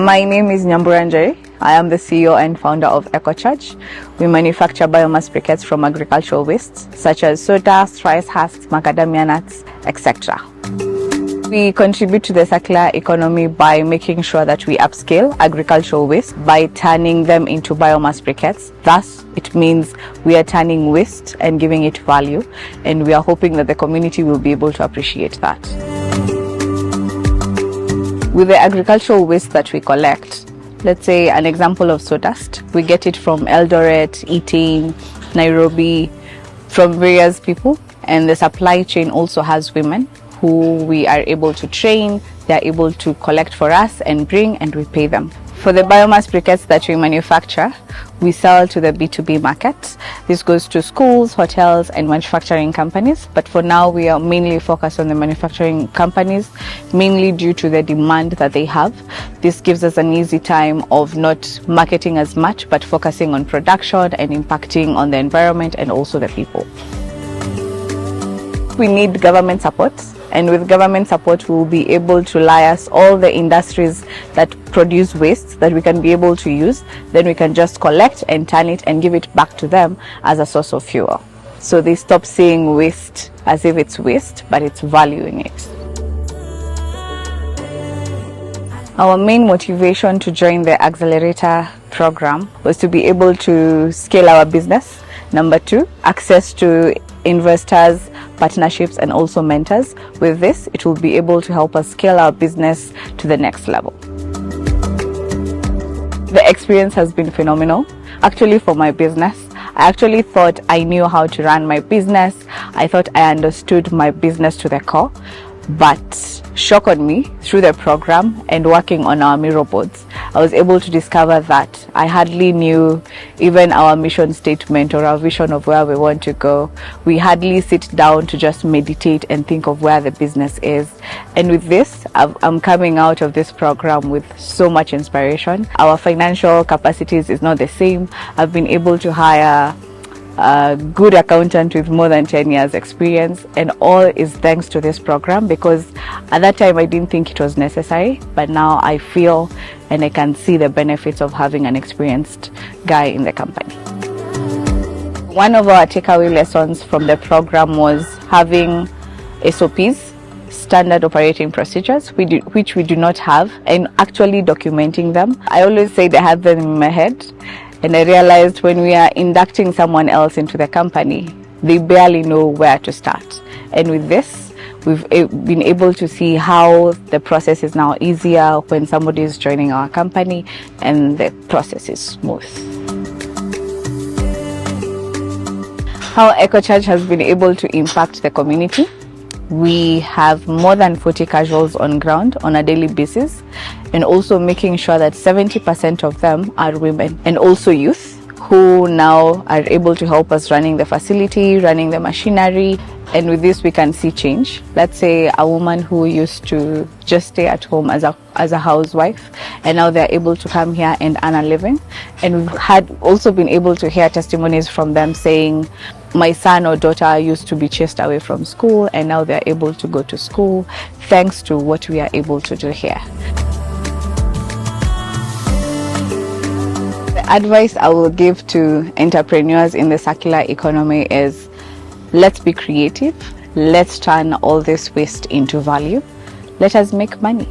My name is Nyambura. I am the CEO and founder of EcoCharge. We manufacture biomass briquettes from agricultural wastes such as sawdust, rice husks, macadamia nuts, etc. We contribute to the circular economy by making sure that we upscale agricultural waste by turning them into biomass briquettes. Thus, it means we are turning waste and giving it value, and we are hoping that the community will be able to appreciate that. With the agricultural waste that we collect, let's say an example of sawdust, we get it from Eldoret, Eating, Nairobi, from various people, and the supply chain also has women who we are able to train. They are able to collect for us and bring, and we pay them. For the biomass briquettes that we manufacture, we sell to the B2B market. This goes to schools, hotels, and manufacturing companies. But for now, we are mainly focused on the manufacturing companies, mainly due to the demand that they have. This gives us an easy time of not marketing as much, but focusing on production and impacting on the environment and also the people. We need government support, and with government support we will be able to liaise all the industries that produce waste that we can be able to use. Then we can just collect and turn it and give it back to them as a source of fuel. So they stop seeing waste as if it's waste, but it's value in it. Our main motivation to join the accelerator program was to be able to scale our business. Number two, access to investors, partnerships, and also mentors. With this, it will be able to help us scale our business to the next level. The experience has been phenomenal. Actually, for my business, I actually thought I knew how to run my business. I thought I understood my business to the core. But shock on me, through the program and working on our mirror boards, I was able to discover that I hardly knew even our mission statement or our vision of where we want to go. We hardly sit down to just meditate and think of where the business is. And with this, I'm coming out of this program with so much inspiration. Our financial capacities is not the same. I've been able to hire a good accountant with more than 10 years experience, and all is thanks to this program, because at that time I didn't think it was necessary, but now I feel and I can see the benefits of having an experienced guy in the company. One of our takeaway lessons from the program was having SOPs, standard operating procedures, which we do not have, and actually documenting them. I always say I had them in my head, and I realized when we are inducting someone else into the company, they barely know where to start. And with this, we've been able to see how the process is now easier when somebody is joining our company, and the process is smooth. How EcoCharge has been able to impact the community. We have more than 40 casuals on ground on a daily basis, and also making sure that 70% of them are women and also youth, who now are able to help us running the facility, running the machinery. And with this, we can see change. Let's say a woman who used to just stay at home as a housewife, and now they're able to come here and earn a living. And we've also been able to hear testimonies from them saying, my son or daughter used to be chased away from school, and now they're able to go to school thanks to what we are able to do here. The advice I will give to entrepreneurs in the circular economy is, let's be creative. Let's turn all this waste into value. Let us make money.